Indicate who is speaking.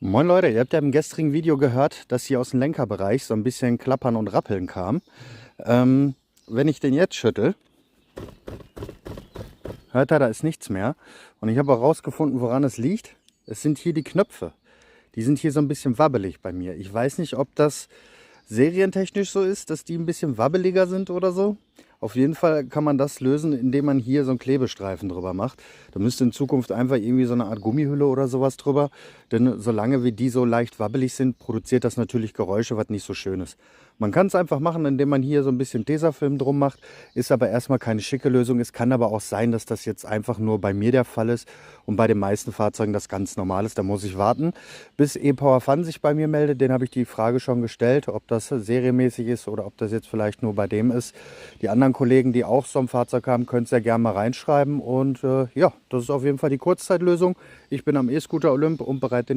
Speaker 1: Moin Leute, ihr habt ja im gestrigen Video gehört, dass hier aus dem Lenkerbereich so ein bisschen Klappern und Rappeln kam. Wenn ich den jetzt schüttel, hört ihr, da ist nichts mehr. Und ich habe auch rausgefunden, woran es liegt. Es sind hier die Knöpfe. Die sind hier so ein bisschen wabbelig bei mir. Ich weiß nicht, ob das serientechnisch so ist, dass die ein bisschen wabbeliger sind oder so. Auf jeden Fall kann man das lösen, indem man hier so einen Klebestreifen drüber macht. Da müsste in Zukunft einfach irgendwie so eine Art Gummihülle oder sowas drüber. Denn solange wie die so leicht wabbelig sind, produziert das natürlich Geräusche, was nicht so schön ist. Man kann es einfach machen, indem man hier so ein bisschen Tesafilm drum macht. Ist aber erstmal keine schicke Lösung. Es kann aber auch sein, dass das jetzt einfach nur bei mir der Fall ist und bei den meisten Fahrzeugen das ganz normal ist. Da muss ich warten, bis E-Power Fun sich bei mir meldet. Den habe ich die Frage schon gestellt, ob das serienmäßig ist oder ob das jetzt vielleicht nur bei dem ist. Die anderen Kollegen, die auch so ein Fahrzeug haben, können es ja gerne mal reinschreiben. Und ja, das ist auf jeden Fall die Kurzzeitlösung. Ich bin am E-Scooter Olymp und bereite den